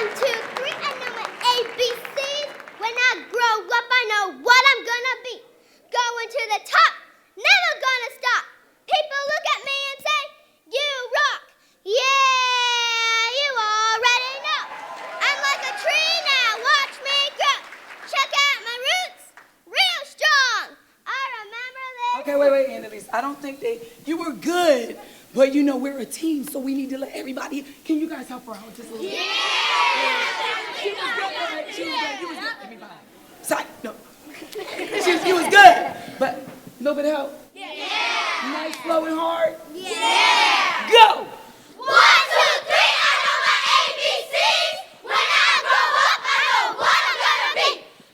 1, 2, 3, I know my ABCs. When I grow up, I know what I'm gonna be. Going to the top, never gonna stop. People look at me and say, you rock. Yeah, you already know. I'm like a tree now, watch me grow. Check out my roots, real strong. I remember this. Okay, wait, Annalise. I don't think you were good, but you know, we're a team, so we need to let everybody, can you guys help her out just a little bit? She was good, right? She was good. You was good. Give me 5. Sorry, no. You was good, but a little bit of help. Yeah. Nice, slow, and hard. Yeah. Go! 1, 2, 3, I know my ABCs. When I grow up, I know what I'm gonna be.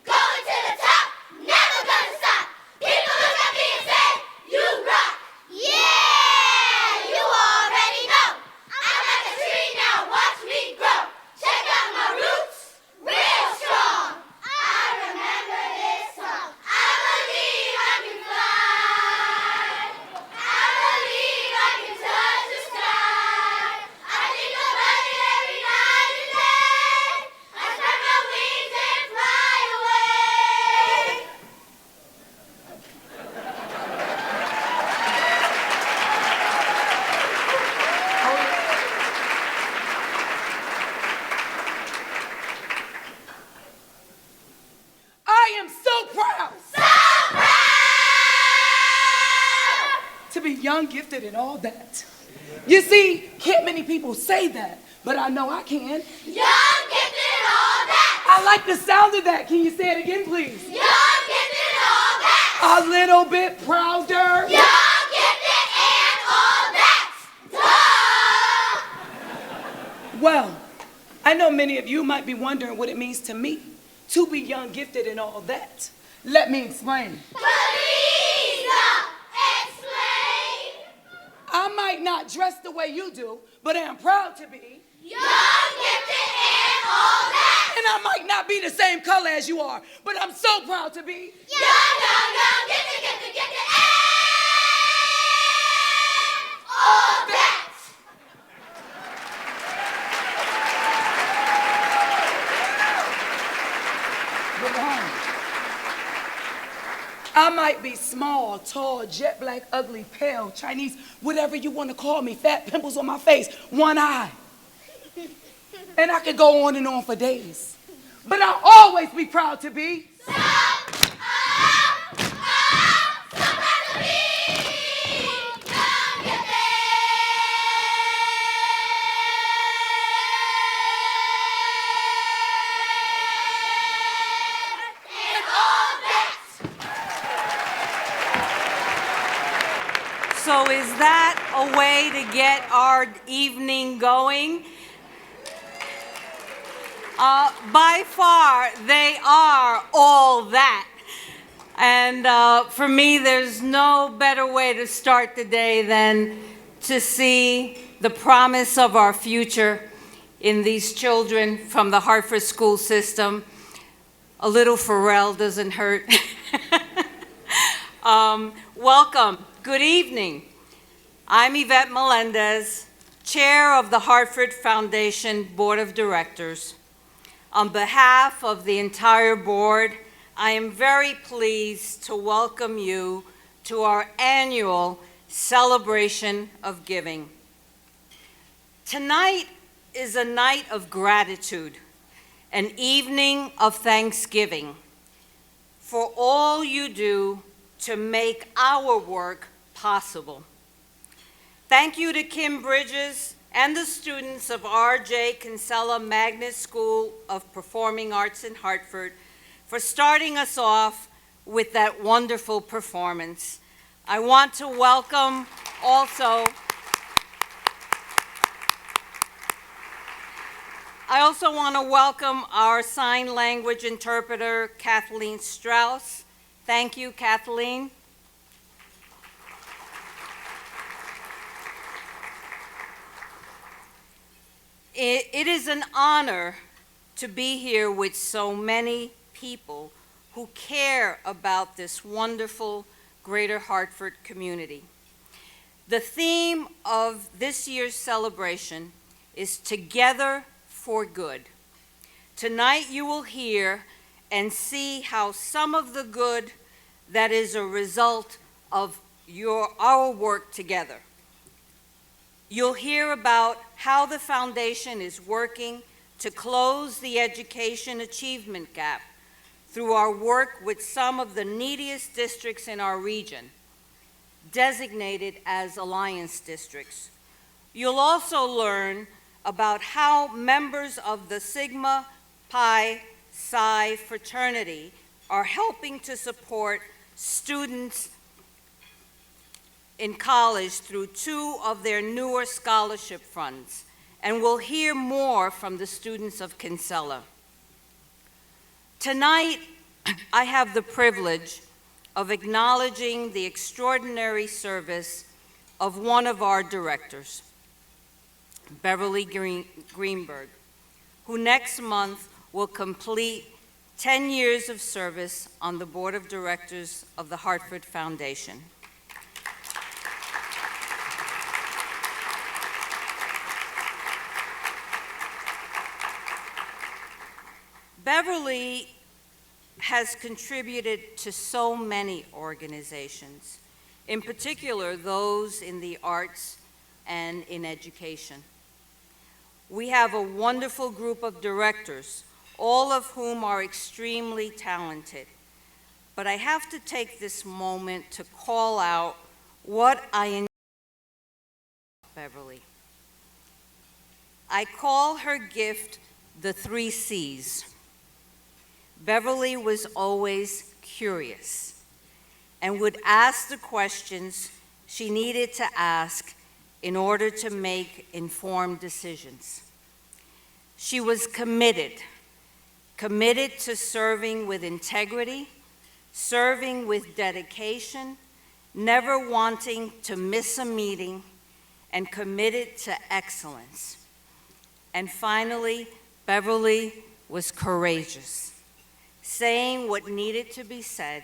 Going to the top, never gonna stop. People look at me and say, you rock. Yeah, you already know. I'm like a tree now, watch me grow. Check out my roots, real strong. I remember this song. I believe I can fly. I believe I can touch the sky. I think about it every night and day. I spread my wings and fly away. I am so proud. So proud! To be young, gifted, and all that. You see, can't many people say that, but I know I can. Young, gifted, and all that. I like the sound of that. Can you say it again, please? Young, gifted, and all that. A little bit prouder. Young, gifted, and all that. Duh! Well, I know many of you might be wondering what it means to me to be young, gifted, and all that. Let me explain. Please explain. I might not dress the way you do, but I am proud to be. Young, gifted, and all that. And I might not be the same color as you are, but I'm so proud to be. Young, gifted, gifted, gifted, and all that. Look behind. I might be small, tall, jet black, ugly, pale, Chinese, whatever you want to call me, fat pimples on my face, one eye. And I could go on and on for days. But I'll always be proud to be. So proud to be. Young, gifted. And all that. So is that a way to get our evening going? By far, they are all that. And for me, there's no better way to start the day than to see the promise of our future in these children from the Hartford school system. A little Pharrell doesn't hurt. Welcome. Good evening. I'm Yvette Melendez, Chair of the Hartford Foundation Board of Directors. On behalf of the entire board, I am very pleased to welcome you to our annual celebration of giving. Tonight is a night of gratitude, an evening of thanksgiving for all you do to make our work possible. Thank you to Kim Bridges and the students of R.J. Kinsella Magnet School of Performing Arts in Hartford for starting us off with that wonderful performance. I want to welcome also our sign language interpreter, Kathleen Strauss. Thank you, Kathleen. It is an honor to be here with so many people who care about this wonderful Greater Hartford community. The theme of this year's celebration is Together for Good. Tonight you will hear and see how some of the good that is a result of our work together. You'll hear about how the foundation is working to close the education achievement gap through our work with some of the neediest districts in our region, designated as Alliance districts. You'll also learn about how members of the Sigma Pi Psi fraternity are helping to support students in college through 2 of their newer scholarship funds, and we'll hear more from the students of Kinsella. Tonight, I have the privilege of acknowledging the extraordinary service of one of our directors, Beverly Greenberg, who next month will complete 10 years of service on the Board of Directors of the Hartford Foundation. Beverly has contributed to so many organizations, in particular those in the arts and in education. We have a wonderful group of directors, all of whom are extremely talented. But I have to take this moment to call out what I enjoy about Beverly. I call her gift the 3 C's. Beverly was always curious and would ask the questions she needed to ask in order to make informed decisions. She was committed to serving with integrity, serving with dedication, never wanting to miss a meeting, and committed to excellence. And finally, Beverly was courageous, saying what needed to be said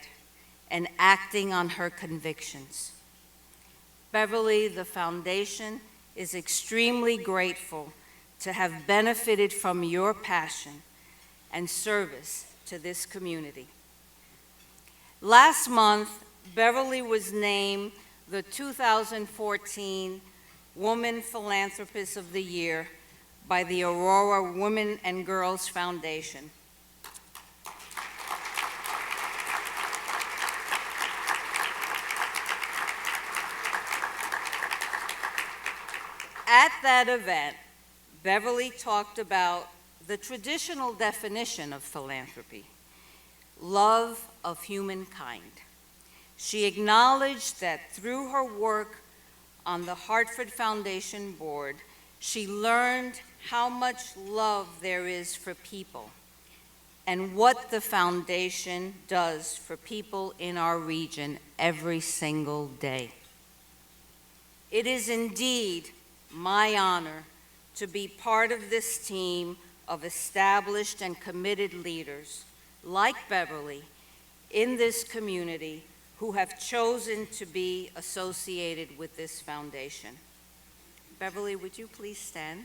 and acting on her convictions. Beverly, the foundation is extremely grateful to have benefited from your passion and service to this community. Last month, Beverly was named the 2014 Woman Philanthropist of the Year by the Aurora Women and Girls Foundation. At that event, Beverly talked about the traditional definition of philanthropy, love of humankind. She acknowledged that through her work on the Hartford Foundation Board, she learned how much love there is for people and what the foundation does for people in our region every single day. It is indeed my honor to be part of this team of established and committed leaders like Beverly in this community who have chosen to be associated with this foundation. Beverly, would you please stand?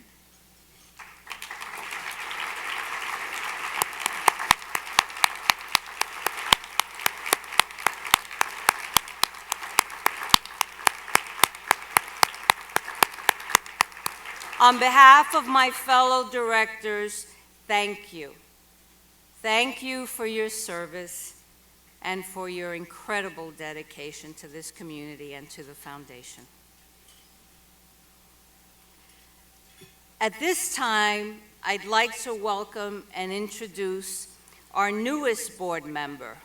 On behalf of my fellow directors, thank you. Thank you for your service and for your incredible dedication to this community and to the foundation. At this time, I'd like to welcome and introduce our newest board member,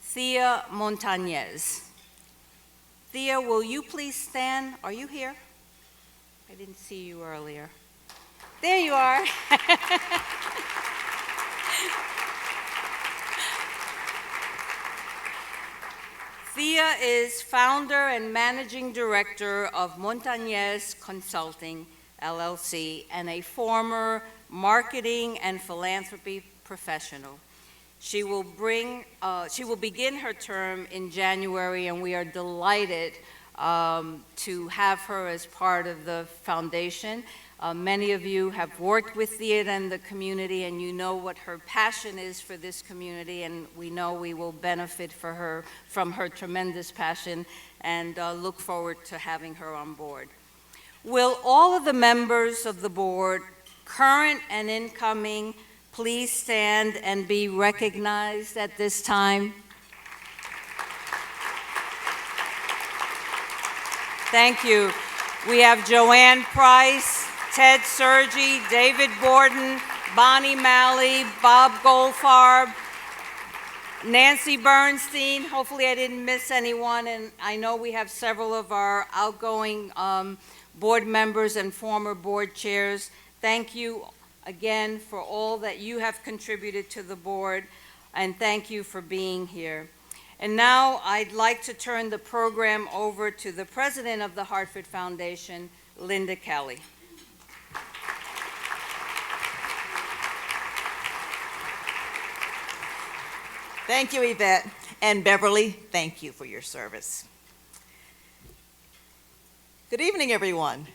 Thea Montañez. Thea, will you please stand? Are you here? I didn't see you earlier. There you are. Thea is founder and managing director of Montañez Consulting, LLC, and a former marketing and philanthropy professional. She will begin her term in January, and we are delighted to have her as part of the foundation. Many of you have worked with Yvette and the community, and you know what her passion is for this community, and we know we will benefit from her tremendous passion, and look forward to having her on board. Will all of the members of the board, current and incoming, please stand and be recognized at this time? Thank you. We have Joanne Price, Ted Sergi, David Borden, Bonnie Malley, Bob Goldfarb, Nancy Bernstein. Hopefully I didn't miss anyone, and I know we have several of our outgoing board members and former board chairs. Thank you again for all that you have contributed to the board, and thank you for being here. And now I'd like to turn the program over to the president of the Hartford Foundation, Linda Kelly. Thank you, Yvette. And Beverly, thank you for your service. Good evening, everyone.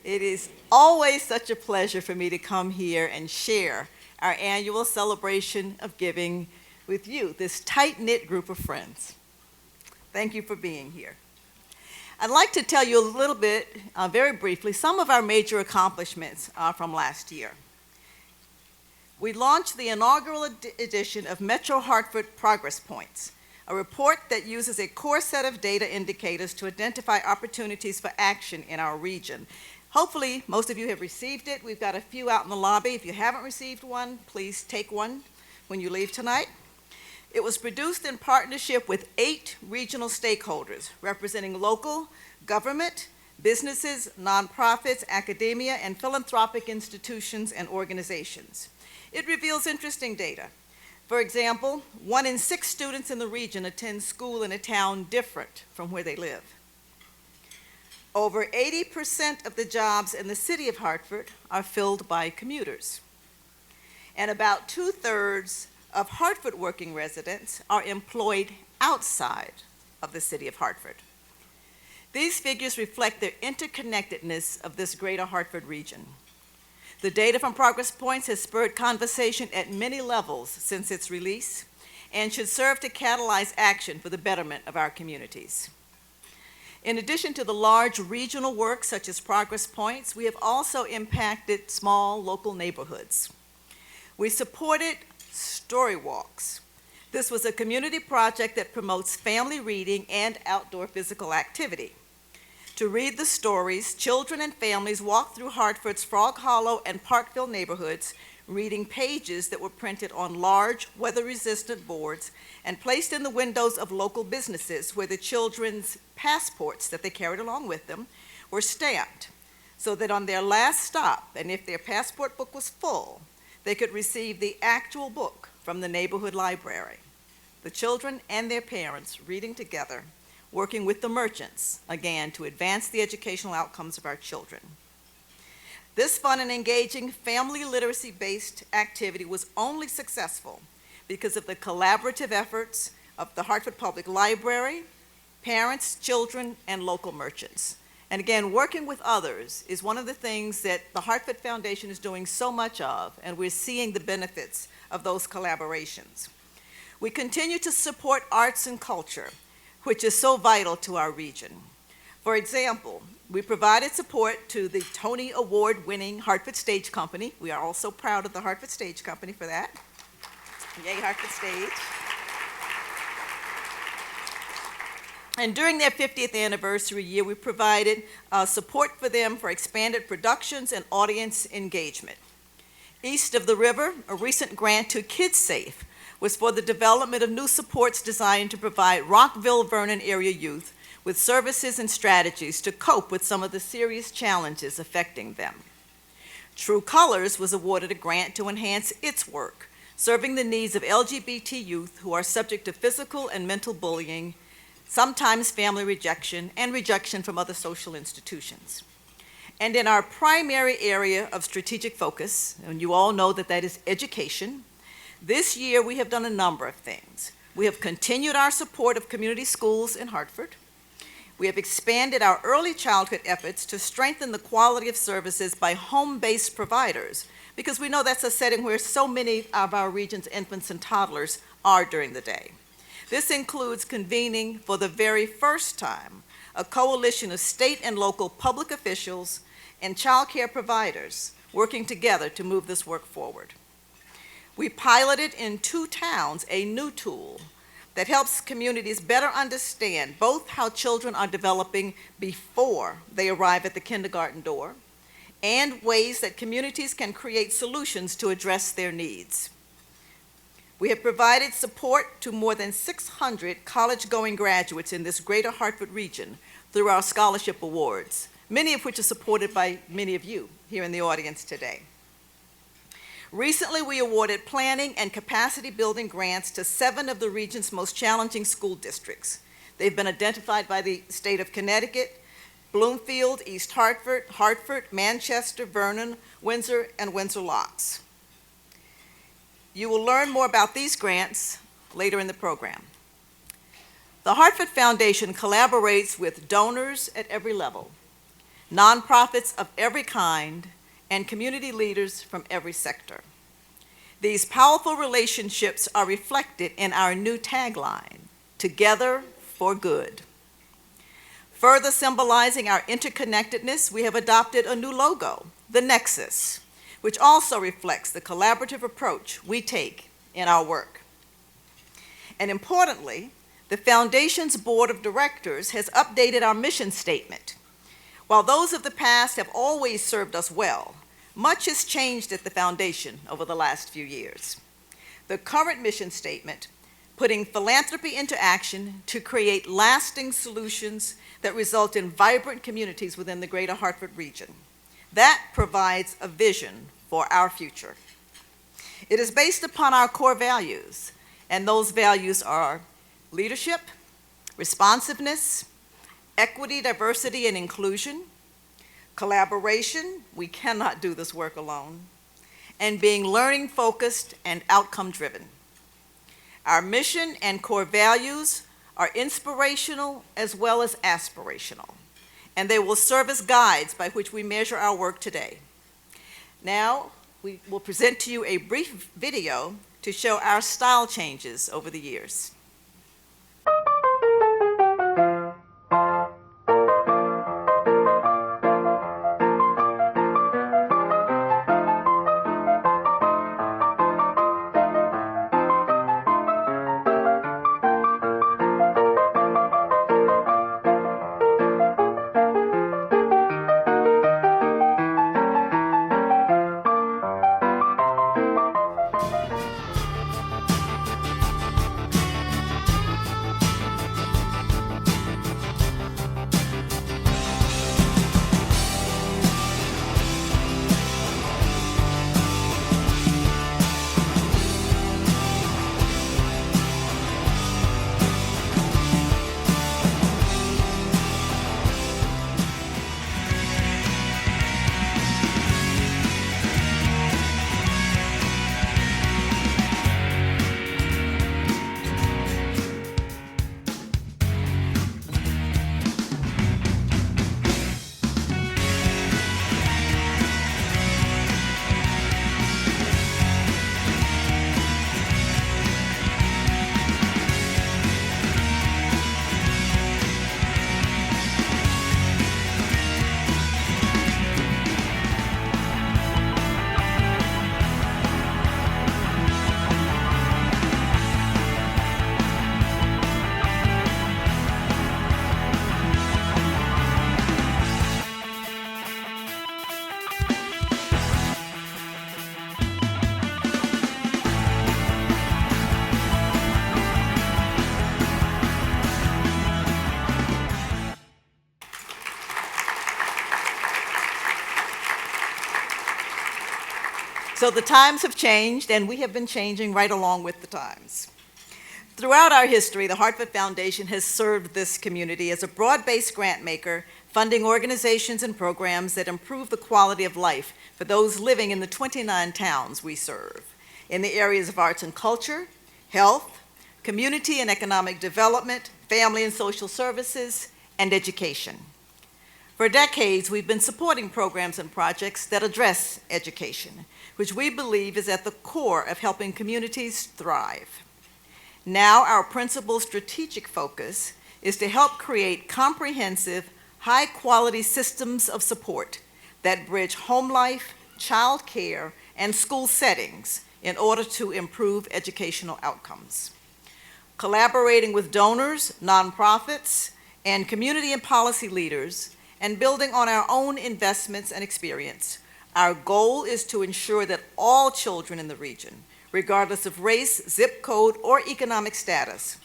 It is always such a pleasure for me to come here and share our annual celebration of giving with you, this tight-knit group of friends. Thank you for being here. I'd like to tell you a little bit, very briefly, some of our major accomplishments from last year. We launched the inaugural edition of Metro Hartford Progress Points, a report that uses a core set of data indicators to identify opportunities for action in our region. Hopefully, most of you have received it. We've got a few out in the lobby. If you haven't received one, please take one when you leave tonight. It was produced in partnership with 8 regional stakeholders representing local government, businesses, nonprofits, academia, and philanthropic institutions and organizations. It reveals interesting data. For example, 1 in 6 students in the region attend school in a town different from where they live. Over 80% of the jobs in the city of Hartford are filled by commuters. And about 2/3 of Hartford working residents are employed outside of the city of Hartford. These figures reflect the interconnectedness of this greater Hartford region. The data from Progress Points has spurred conversation at many levels since its release and should serve to catalyze action for the betterment of our communities. In addition to the large regional work such as Progress Points, we have also impacted small local neighborhoods. We supported Story Walks. This was a community project that promotes family reading and outdoor physical activity. To read the stories, children and families walked through Hartford's Frog Hollow and Parkville neighborhoods, reading pages that were printed on large, weather-resistant boards and placed in the windows of local businesses where the children's passports that they carried along with them were stamped, so that on their last stop, and if their passport book was full, they could receive the actual book from the neighborhood library. The children and their parents reading together, working with the merchants, again, to advance the educational outcomes of our children. This fun and engaging family literacy-based activity was only successful because of the collaborative efforts of the Hartford Public Library, parents, children, and local merchants. And again, working with others is one of the things that the Hartford Foundation is doing so much of, and we're seeing the benefits of those collaborations. We continue to support arts and culture, which is so vital to our region. For example, we provided support to the Tony Award-winning Hartford Stage Company. We are also proud of the Hartford Stage Company for that. Yay, Hartford Stage. And during their 50th anniversary year, we provided support for them for expanded productions and audience engagement. East of the river, a recent grant to KidSafe was for the development of new supports designed to provide Rockville-Vernon area youth with services and strategies to cope with some of the serious challenges affecting them. True Colors was awarded a grant to enhance its work, serving the needs of LGBT youth who are subject to physical and mental bullying, sometimes family rejection, and rejection from other social institutions. And in our primary area of strategic focus, and you all know that that is education, this year we have done a number of things. We have continued our support of community schools in Hartford. We have expanded our early childhood efforts to strengthen the quality of services by home-based providers, because we know that's a setting where so many of our region's infants and toddlers are during the day. This includes convening for the very first time a coalition of state and local public officials and child care providers working together to move this work forward. We piloted in 2 towns a new tool that helps communities better understand both how children are developing before they arrive at the kindergarten door and ways that communities can create solutions to address their needs. We have provided support to more than 600 college-going graduates in this greater Hartford region through our scholarship awards, many of which are supported by many of you here in the audience today. Recently, we awarded planning and capacity building grants to 7 of the region's most challenging school districts. They've been identified by the state of Connecticut, Bloomfield, East Hartford, Hartford, Manchester, Vernon, Windsor, and Windsor Locks. You will learn more about these grants later in the program. The Hartford Foundation collaborates with donors at every level, nonprofits of every kind, and community leaders from every sector. These powerful relationships are reflected in our new tagline, Together for Good. Further symbolizing our interconnectedness, we have adopted a new logo, the Nexus, which also reflects the collaborative approach we take in our work. And importantly, the Foundation's Board of Directors has updated our mission statement. While those of the past have always served us well, much has changed at the Foundation over the last few years. The current mission statement, putting philanthropy into action to create lasting solutions that result in vibrant communities within the greater Hartford region. That provides a vision for our future. It is based upon our core values, and those values are leadership, responsiveness, equity, diversity, and inclusion, collaboration, we cannot do this work alone, and being learning-focused and outcome-driven. Our mission and core values are inspirational as well as aspirational, and they will serve as guides by which we measure our work today. Now, we will present to you a brief video to show our style changes over the years. So the times have changed, and we have been changing right along with the times. Throughout our history, the Hartford Foundation has served this community as a broad-based grant maker, funding organizations and programs that improve the quality of life for those living in the 29 towns we serve, in the areas of arts and culture, health, community and economic development, family and social services, and education. For decades, we've been supporting programs and projects that address education, which we believe is at the core of helping communities thrive. Now, our principal strategic focus is to help create comprehensive, high-quality systems of support that bridge home life, child care, and school settings in order to improve educational outcomes. Collaborating with donors, nonprofits, and community and policy leaders, and building on our own investments and experience, our goal is to ensure that all children in the region, regardless of race, zip code, or economic status,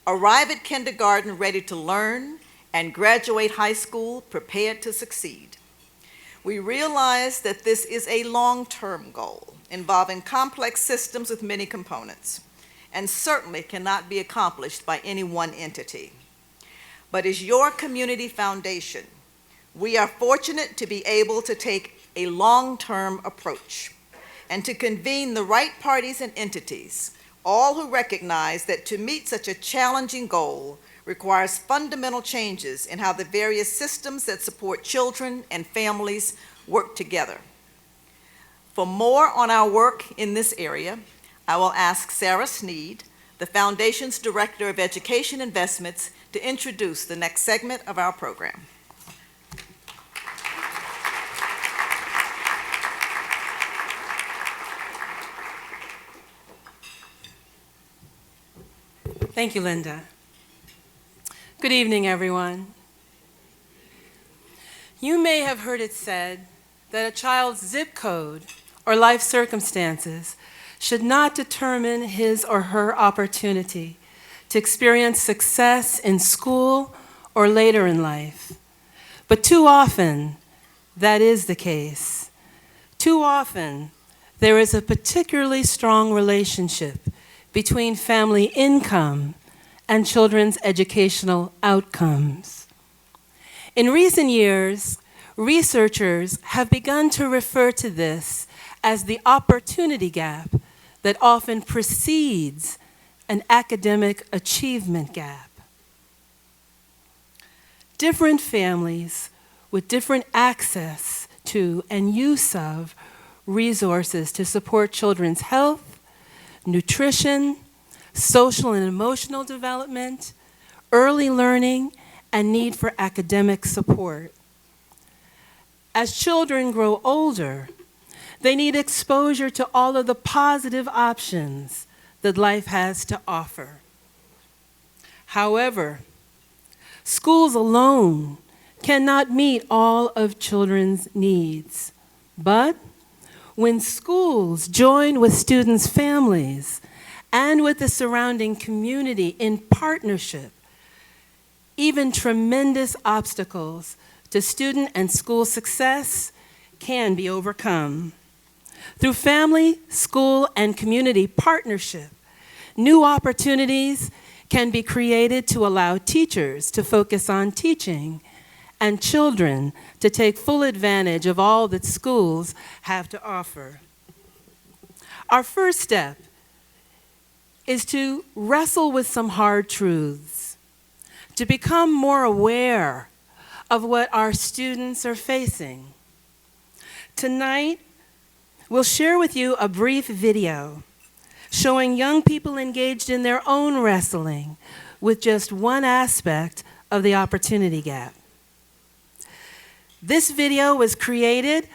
arrive at kindergarten ready to learn and graduate high school prepared to succeed. We realize that this is a long-term goal involving complex systems with many components, and certainly cannot be accomplished by any one entity. But as your community foundation, we are fortunate to be able to take a long-term approach and to convene the right parties and entities, all who recognize that to meet such a challenging goal requires fundamental changes in how the various systems that support children and families work together. For more on our work in this area, I will ask Sara Sneed, the Foundation's Director of Education Investments, to introduce the next segment of our program. Thank you, Linda. Good evening, everyone. You may have heard it said that a child's zip code or life circumstances should not determine his or her opportunity to experience success in school or later in life. But too often, that is the case. Too often, there is a particularly strong relationship between family income and children's educational outcomes. In recent years, researchers have begun to refer to this as the opportunity gap that often precedes an academic achievement gap. Different families with different access to and use of resources to support children's health, nutrition, social and emotional development, early learning, and need for academic support. As children grow older, they need exposure to all of the positive options that life has to offer. However, schools alone cannot meet all of children's needs, but when schools join with students' families and with the surrounding community in partnership, even tremendous obstacles to student and school success can be overcome. Through family, school, and community partnership, new opportunities can be created to allow teachers to focus on teaching and children to take full advantage of all that schools have to offer. Our first step is to wrestle with some hard truths, to become more aware of what our students are facing. Tonight, we'll share with you a brief video showing young people engaged in their own wrestling with just one aspect of the opportunity gap. This video was created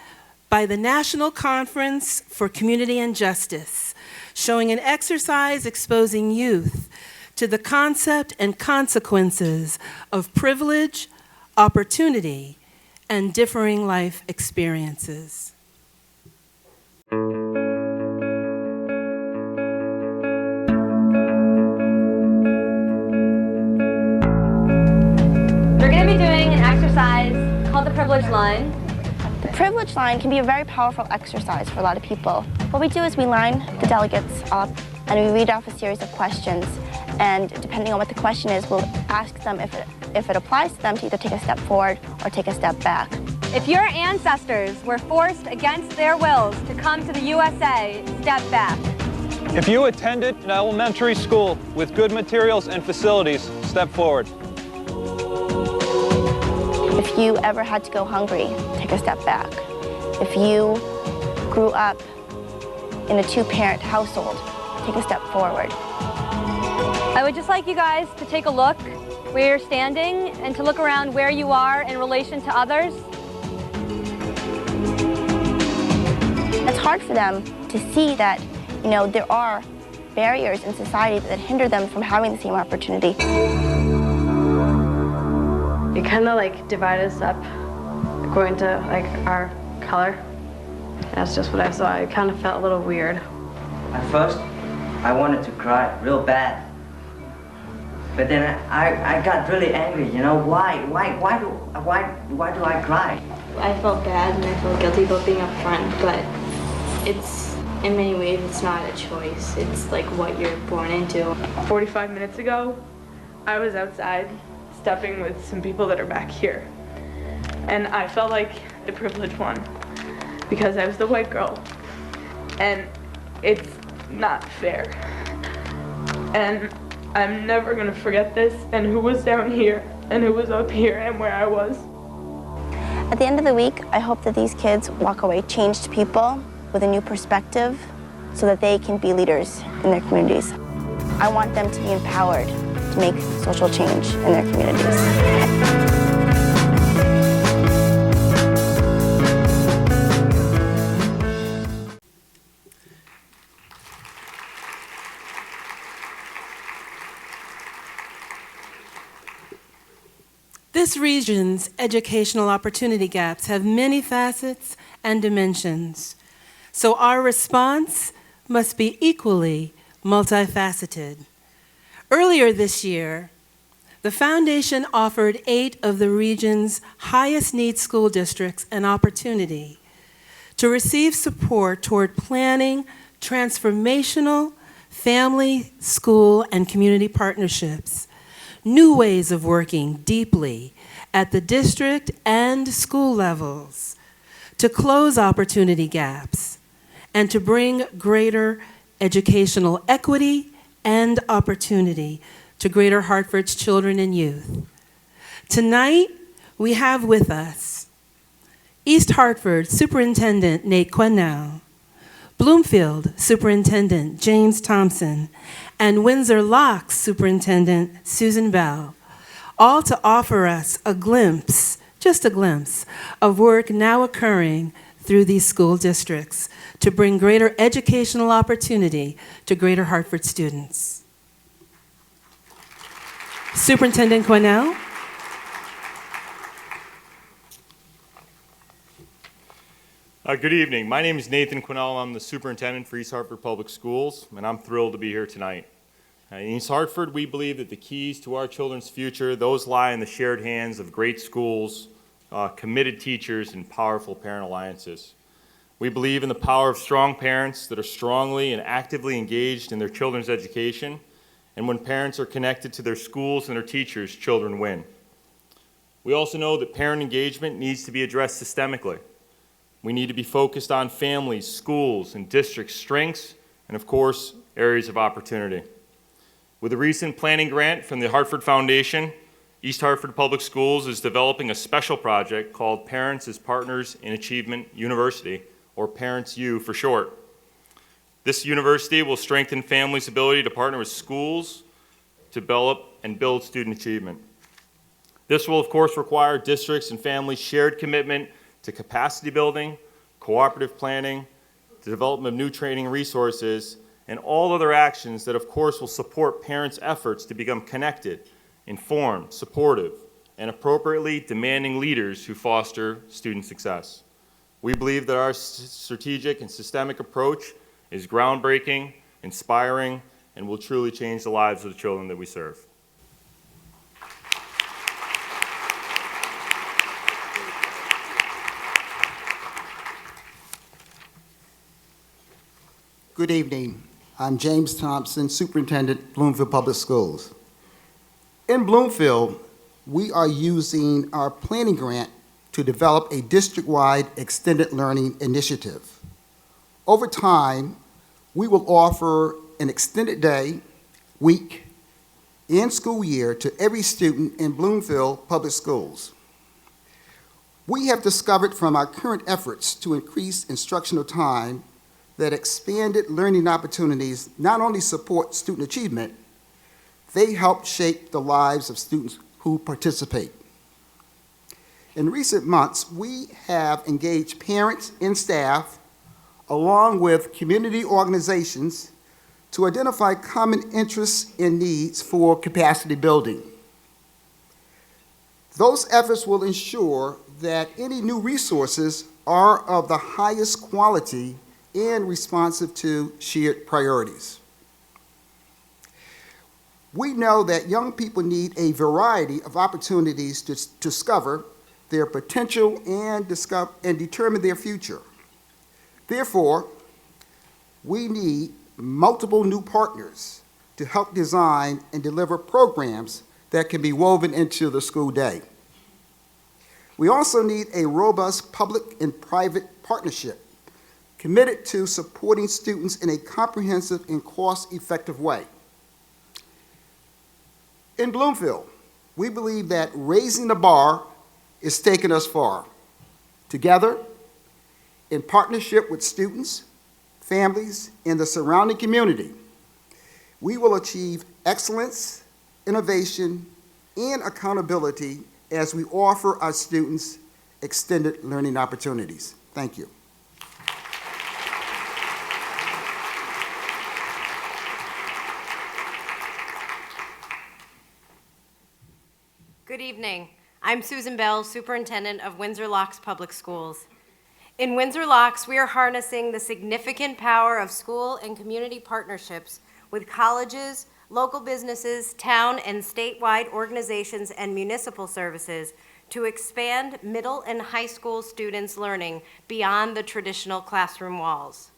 by the National Conference for Community and Justice, showing an exercise exposing youth to the concept and consequences of privilege, opportunity, and differing life experiences. We're going to be doing an exercise called the privilege line. The privilege line can be a very powerful exercise for a lot of people. What we do is we line the delegates up and we read off a series of questions. And depending on what the question is, we'll ask them if it applies to them to either take a step forward or take a step back. If your ancestors were forced against their wills to come to the USA, step back. If you attended an elementary school with good materials and facilities, step forward. If you ever had to go hungry, take a step back. If you grew up in a two-parent household, take a step forward. I would just like you guys to take a look where you're standing and to look around where you are in relation to others. It's hard for them to see that, there are barriers in society that hinder them from having the same opportunity. It kind of divide us up according to our color. That's just what I saw. I kind of felt a little weird. At first, I wanted to cry real bad. But then I got really angry, why do I cry? I felt bad and I felt guilty about being up front, but in many ways, it's not a choice. It's what you're born into. 45 minutes ago, I was outside stepping with some people that are back here. And I felt like the privileged one because I was the white girl. And it's not fair. And I'm never gonna forget this and who was down here and who was up here and where I was. At the end of the week, I hope that these kids walk away changed people with a new perspective so that they can be leaders in their communities. I want them to be empowered to make social change in their communities. This region's educational opportunity gaps have many facets and dimensions, so our response must be equally multifaceted. Earlier this year, the Foundation offered 8 of the region's highest need school districts an opportunity to receive support toward planning transformational family, school, and community partnerships, new ways of working deeply at the district and school levels to close opportunity gaps and to bring greater educational equity and opportunity to Greater Hartford's children and youth. Tonight, we have with us East Hartford Superintendent Nate Quinnell, Bloomfield Superintendent James Thompson, and Windsor Locks Superintendent Susan Bell, all to offer us a glimpse, just a glimpse, of work now occurring through these school districts to bring greater educational opportunity to Greater Hartford students. Superintendent Quinnell. Good evening. My name is Nathan Quinnell. I'm the superintendent for East Hartford Public Schools, and I'm thrilled to be here tonight. In East Hartford, we believe that the keys to our children's future, those lie in the shared hands of great schools, committed teachers, and powerful parent alliances. We believe in the power of strong parents that are strongly and actively engaged in their children's education, and when parents are connected to their schools and their teachers, children win. We also know that parent engagement needs to be addressed systemically. We need to be focused on families, schools, and district strengths, and of course, areas of opportunity. With a recent planning grant from the Hartford Foundation, East Hartford Public Schools is developing a special project called Parents as Partners in Achievement University, or Parents U for short. This university will strengthen families' ability to partner with schools to develop and build student achievement. This will, of course, require districts and families' shared commitment to capacity building, cooperative planning, the development of new training resources, and all other actions that, of course, will support parents' efforts to become connected, informed, supportive, and appropriately demanding leaders who foster student success. We believe that our strategic and systemic approach is groundbreaking, inspiring, and will truly change the lives of the children that we serve. Good evening. I'm James Thompson, Superintendent, Bloomfield Public Schools. In Bloomfield, we are using our planning grant to develop a district-wide extended learning initiative. Over time, we will offer an extended day, week, and school year to every student in Bloomfield Public Schools. We have discovered from our current efforts to increase instructional time that expanded learning opportunities not only support student achievement, they help shape the lives of students who participate. In recent months, we have engaged parents and staff, along with community organizations, to identify common interests and needs for capacity building. Those efforts will ensure that any new resources are of the highest quality and responsive to shared priorities. We know that young people need a variety of opportunities to discover their potential and determine their future. Therefore, we need multiple new partners to help design and deliver programs that can be woven into the school day. We also need a robust public and private partnership committed to supporting students in a comprehensive and cost-effective way. In Bloomfield, we believe that raising the bar is taking us far. Together, in partnership with students, families, and the surrounding community, we will achieve excellence, innovation, and accountability as we offer our students extended learning opportunities. Thank you. Good evening. I'm Susan Bell, Superintendent of Windsor Locks Public Schools. In Windsor Locks, we are harnessing the significant power of school and community partnerships with colleges, local businesses, town and statewide organizations, and municipal services to expand middle and high school students' learning beyond the traditional classroom walls.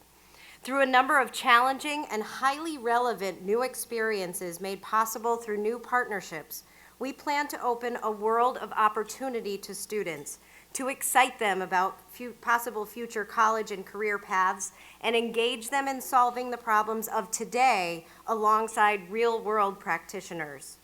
Through a number of challenging and highly relevant new experiences made possible through new partnerships, we plan to open a world of opportunity to students, to excite them about possible future college and career paths, and engage them in solving the problems of today alongside real-world practitioners.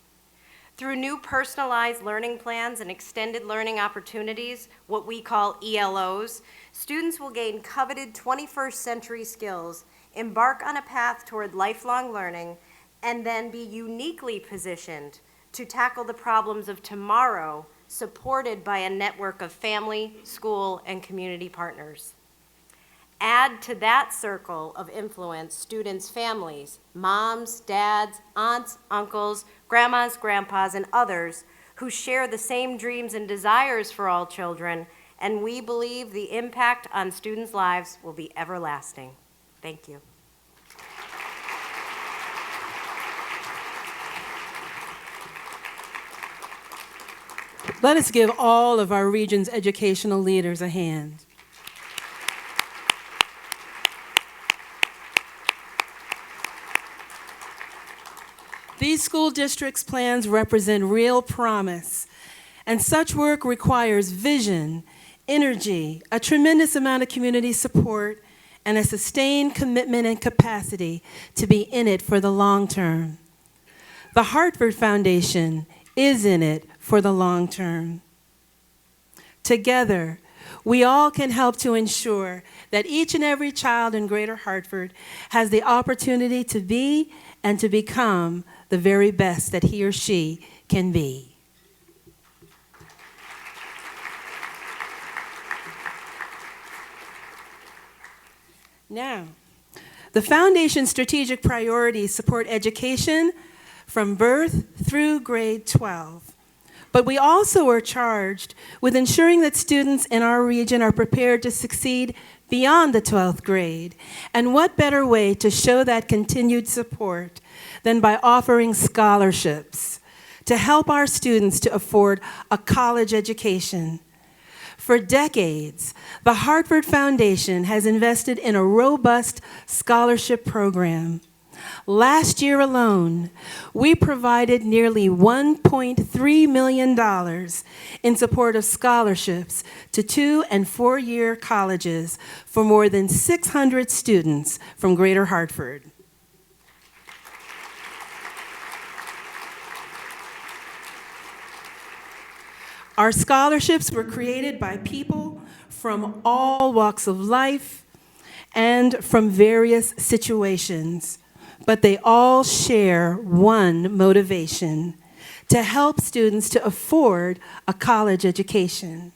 Through new personalized learning plans and extended learning opportunities, what we call ELOs, students will gain coveted 21st century skills, embark on a path toward lifelong learning, and then be uniquely positioned to tackle the problems of tomorrow, supported by a network of family, school, and community partners. Add to that circle of influence students' families, moms, dads, aunts, uncles, grandmas, grandpas, and others who share the same dreams and desires for all children, and we believe the impact on students' lives will be everlasting. Thank you. Let us give all of our region's educational leaders a hand. These school districts' plans represent real promise, and such work requires vision, energy, a tremendous amount of community support, and a sustained commitment and capacity to be in it for the long term. The Hartford Foundation is in it for the long term. Together, we all can help to ensure that each and every child in Greater Hartford has the opportunity to be and to become the very best that he or she can be. Now, the Foundation's strategic priorities support education from birth through grade 12. But we also are charged with ensuring that students in our region are prepared to succeed beyond the 12th grade. And what better way to show that continued support than by offering scholarships to help our students to afford a college education. For decades, the Hartford Foundation has invested in a robust scholarship program. Last year alone, we provided nearly $1.3 million in support of scholarships to 2- and 4-year colleges for more than 600 students from Greater Hartford. Our scholarships were created by people from all walks of life and from various situations, but they all share one motivation: to help students to afford a college education.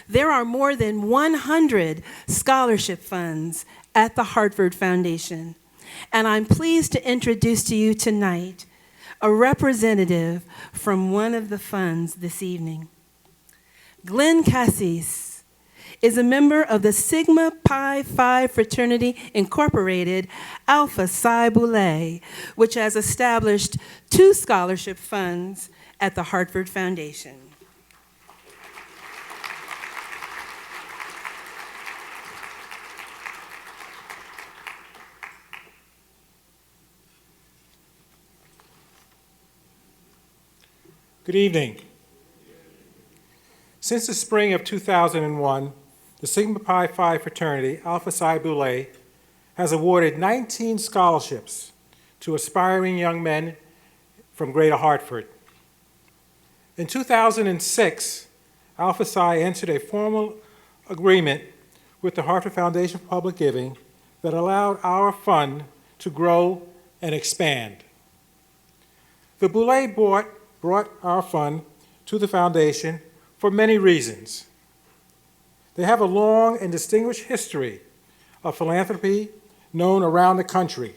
There are more than 100 scholarship funds at the Hartford Foundation, and I'm pleased to introduce to you tonight a representative from one of the funds this evening. Glenn Cassis is a member of the Sigma Pi Phi Fraternity Incorporated Alpha Psi Boule, which has established 2 scholarship funds at the Hartford Foundation. Good evening. Since the spring of 2001, the Sigma Pi Phi Fraternity, Alpha Psi Boule, has awarded 19 scholarships to aspiring young men from Greater Hartford. In 2006, Alpha Psi entered a formal agreement with the Hartford Foundation for Public Giving that allowed our fund to grow and expand. The Boule brought our fund to the foundation for many reasons. They have a long and distinguished history of philanthropy known around the country.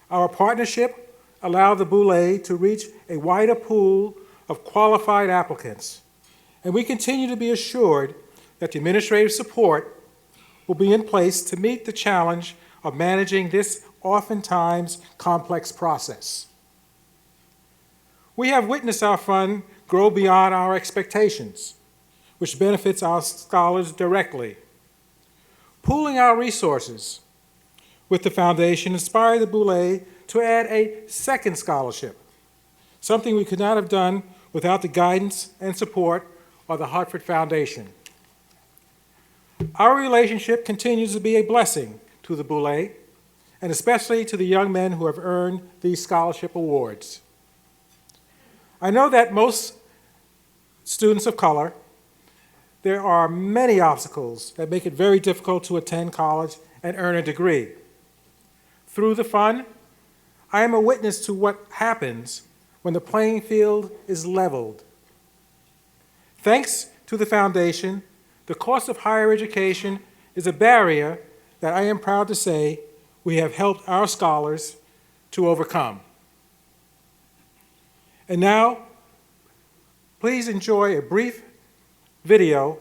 Our partnership allowed the Boule to reach a wider pool of qualified applicants, and we continue to be assured that the administrative support will be in place to meet the challenge of managing this oftentimes complex process. We have witnessed our fund grow beyond our expectations, which benefits our scholars directly. Pooling our resources with the foundation inspired the Boule to add a second scholarship, something we could not have done without the guidance and support of the Hartford Foundation. Our relationship continues to be a blessing to the Boule, and especially to the young men who have earned these scholarship awards. I know that most students of color, there are many obstacles that make it very difficult to attend college and earn a degree. Through the fund, I am a witness to what happens when the playing field is leveled. Thanks to the foundation, the cost of higher education is a barrier that I am proud to say we have helped our scholars to overcome. And now, please enjoy a brief video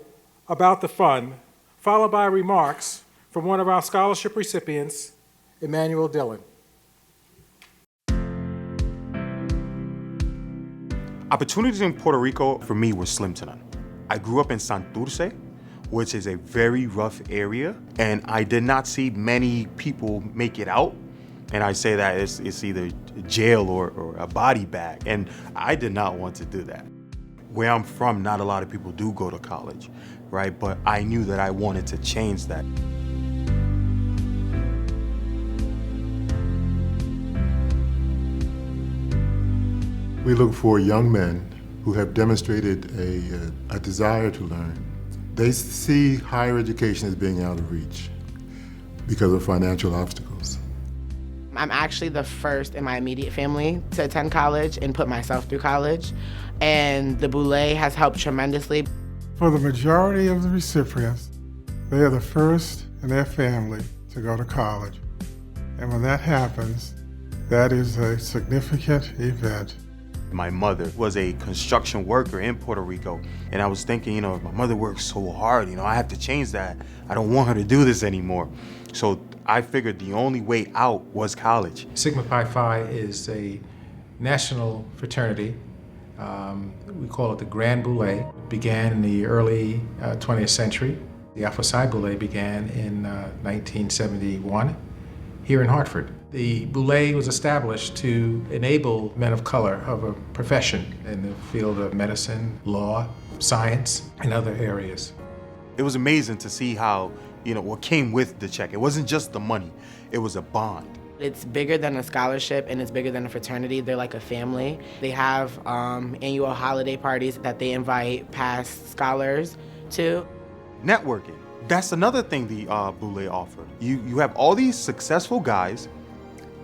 about the fund, followed by remarks from one of our scholarship recipients, Emanuel Dillon. Opportunities in Puerto Rico for me were slim to none. I grew up in Santurce, which is a very rough area, and I did not see many people make it out. And I say that it's either jail or a body bag, and I did not want to do that. Where I'm from, not a lot of people do go to college, right? But I knew that I wanted to change that. We look for young men who have demonstrated a desire to learn. They see higher education as being out of reach because of financial obstacles. I'm actually the first in my immediate family to attend college and put myself through college, and the Boule has helped tremendously. For the majority of the recipients, they are the first in their family to go to college. And when that happens, that is a significant event. My mother was a construction worker in Puerto Rico, and I was thinking, if my mother works so hard, I have to change that. I don't want her to do this anymore. So I figured the only way out was college. Sigma Pi Phi is a national fraternity. We call it the Grand Boule. It began in the early 20th century. The Alpha Psi Boule began in 1971 here in Hartford. The Boule was established to enable men of color of a profession in the field of medicine, law, science, and other areas. It was amazing to see how, what came with the check. It wasn't just the money, it was a bond. It's bigger than a scholarship and it's bigger than a fraternity. They're like a family. They have annual holiday parties that they invite past scholars to. Networking. That's another thing the Boule offer. You have all these successful guys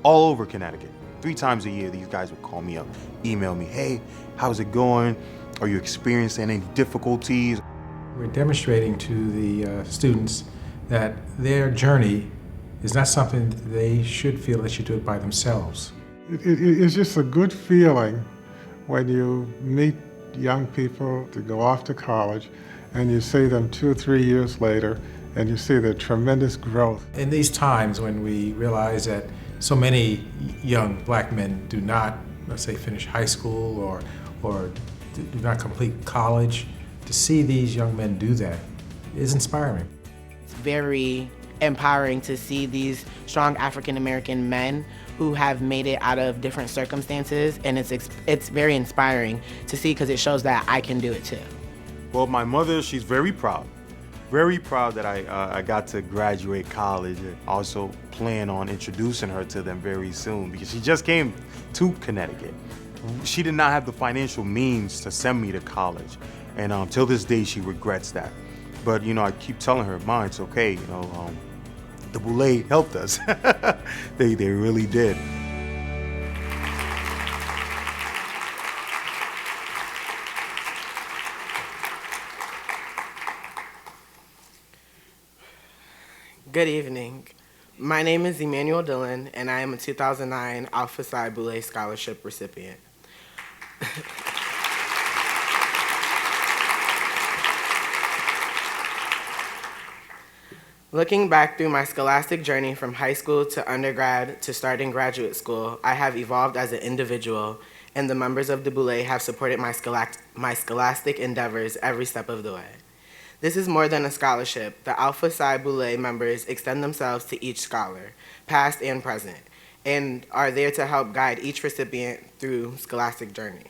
all over Connecticut. 3 times a year, these guys would call me up, email me, hey, how's it going? Are you experiencing any difficulties? We're demonstrating to the students that their journey is not something that they should feel they should do it by themselves. It's just a good feeling when you meet young people to go off to college and you see them 2 or 3 years later and you see their tremendous growth. In these times when we realize that so many young black men do not, let's say, finish high school or do not complete college, to see these young men do that is inspiring. It's very empowering to see these strong African American men who have made it out of different circumstances, and it's very inspiring to see because it shows that I can do it too. Well, my mother, she's very proud that I got to graduate college. I also plan on introducing her to them very soon because she just came to Connecticut. She did not have the financial means to send me to college, and till this day she regrets that. But I keep telling her, Ma, it's okay. The Boule helped us. They really did. Good evening. My name is Emanuel Dillon, and I am a 2009 Alpha Psi Boule Scholarship recipient. Looking back through my scholastic journey from high school to undergrad to starting graduate school, I have evolved as an individual, and the members of the Boule have supported my scholastic endeavors every step of the way. This is more than a scholarship. The Alpha Psi Boule members extend themselves to each scholar, past and present, and are there to help guide each recipient through their scholastic journey.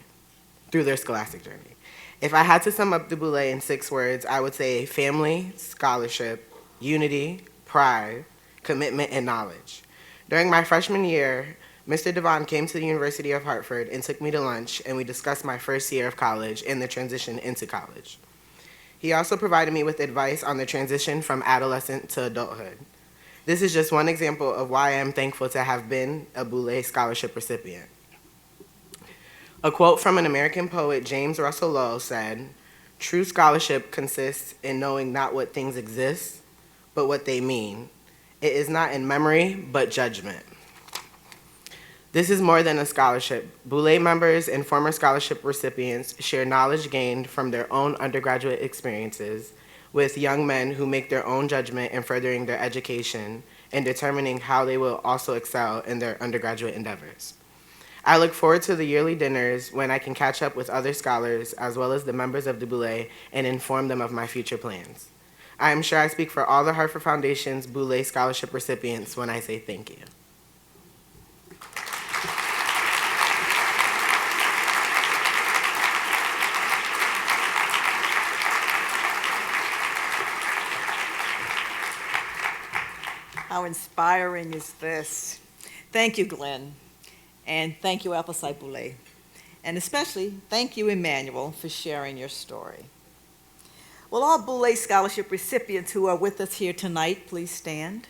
If I had to sum up the Boule in 6 words, I would say family, scholarship, unity, pride, commitment, and knowledge. During my freshman year, Mr. Devon came to the University of Hartford and took me to lunch, and we discussed my first year of college and the transition into college. He also provided me with advice on the transition from adolescent to adulthood. This is just one example of why I am thankful to have been a Boule Scholarship recipient. A quote from an American poet, James Russell Lowell, said, "True scholarship consists in knowing not what things exist, but what they mean. It is not in memory, but judgment." This is more than a scholarship. Boule members and former scholarship recipients share knowledge gained from their own undergraduate experiences with young men who make their own judgment in furthering their education and determining how they will also excel in their undergraduate endeavors. I look forward to the yearly dinners when I can catch up with other scholars as well as the members of the Boule and inform them of my future plans. I am sure I speak for all the Hartford Foundation's Boule Scholarship recipients when I say thank you. How inspiring is this? Thank you, Glenn, and thank you, Alpha Psi Boule. And especially, thank you, Emanuel, for sharing your story. Will all Boule Scholarship recipients who are with us here tonight please stand?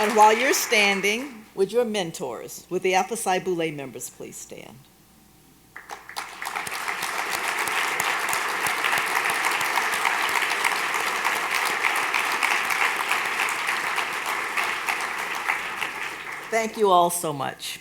And while you're standing, would your mentors, would the Alpha Psi Boule members please stand? Thank you all so much.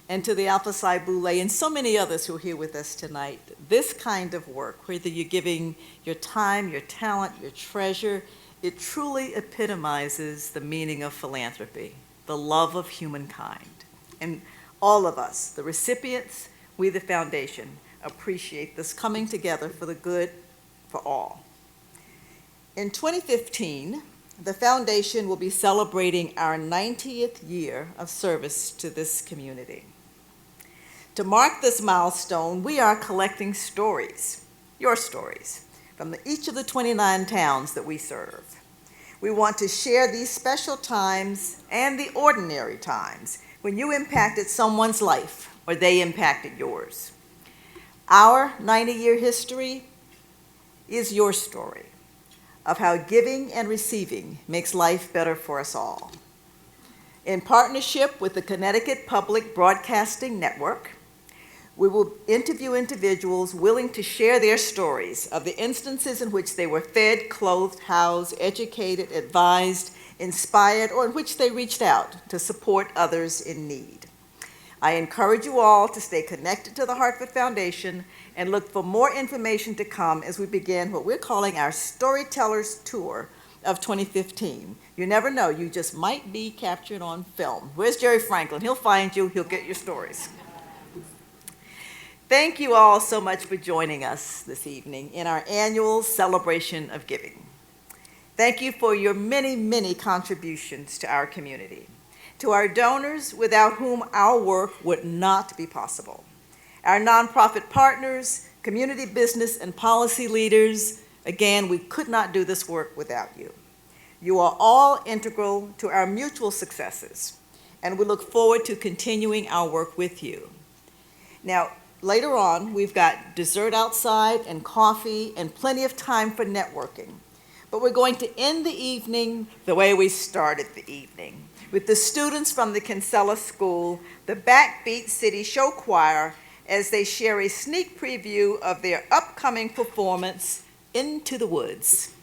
And to the Alpha Psi Boule and so many others who are here with us tonight, this kind of work, whether you're giving your time, your talent, your treasure, it truly epitomizes the meaning of philanthropy, the love of humankind. And all of us, the recipients, we the foundation, appreciate this coming together for the good for all. In 2015, the foundation will be celebrating our 90th year of service to this community. To mark this milestone, we are collecting stories, your stories, from each of the 29 towns that we serve. We want to share these special times and the ordinary times when you impacted someone's life or they impacted yours. Our 90-year history is your story of how giving and receiving makes life better for us all. In partnership with the Connecticut Public Broadcasting Network, we will interview individuals willing to share their stories of the instances in which they were fed, clothed, housed, educated, advised, inspired, or in which they reached out to support others in need. I encourage you all to stay connected to the Hartford Foundation and look for more information to come as we begin what we're calling our Storytellers Tour of 2015. You never know, you just might be captured on film. Where's Jerry Franklin? He'll find you, he'll get your stories. Thank you all so much for joining us this evening in our annual celebration of giving. Thank you for your many, many contributions to our community, to our donors without whom our work would not be possible, our nonprofit partners, community business and policy leaders. Again, we could not do this work without you. You are all integral to our mutual successes, and we look forward to continuing our work with you. Now, later on, we've got dessert outside and coffee and plenty of time for networking. But we're going to end the evening the way we started the evening, with the students from the Kinsella School, the Backbeat City Show Choir, as they share a sneak preview of their upcoming performance, Into the Woods.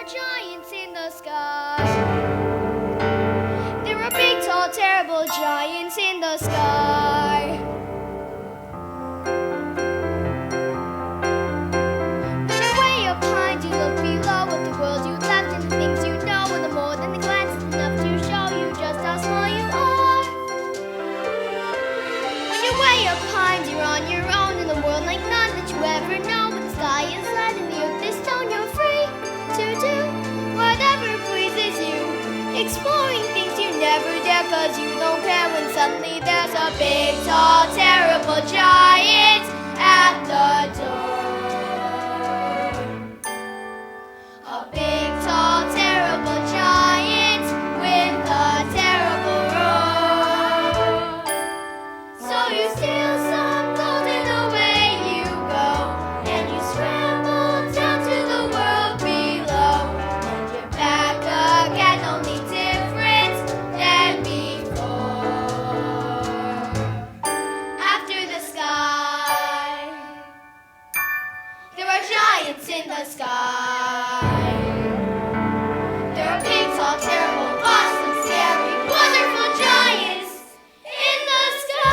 Giants in the sky. There are big, tall, terrible giants in the sky. When you're way up high, you look below at the world you left and the things you know, and the more than the glance is enough to show you just how small you are. When you're way up high, you're on your own in the world like none that you ever know, but the sky is light and the earth is stone. You're free to do whatever pleases you, exploring things you never dare cause you don't care, when suddenly there's a big, tall, terrible giant at the door. A big, tall, terrible giant with a terrible roar. So you steal some gold and away you go, and you scramble down to the world below, and you're back again, only different than before. After the sky, there are giants in the sky. There are big, tall, terrible, awesome, scary, wonderful giants in the sky.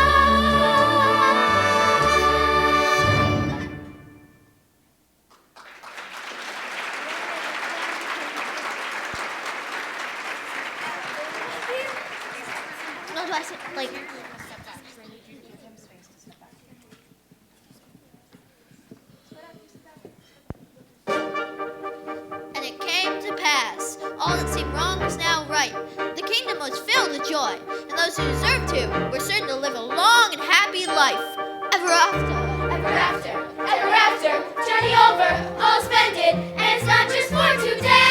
No, do I say, like... And it came to pass, all that seemed wrong was now right. The kingdom was filled with joy, and those who deserved to were certain to live a long and happy life. Ever after, ever after, ever after, journey over, all spend it, and it's not just for today.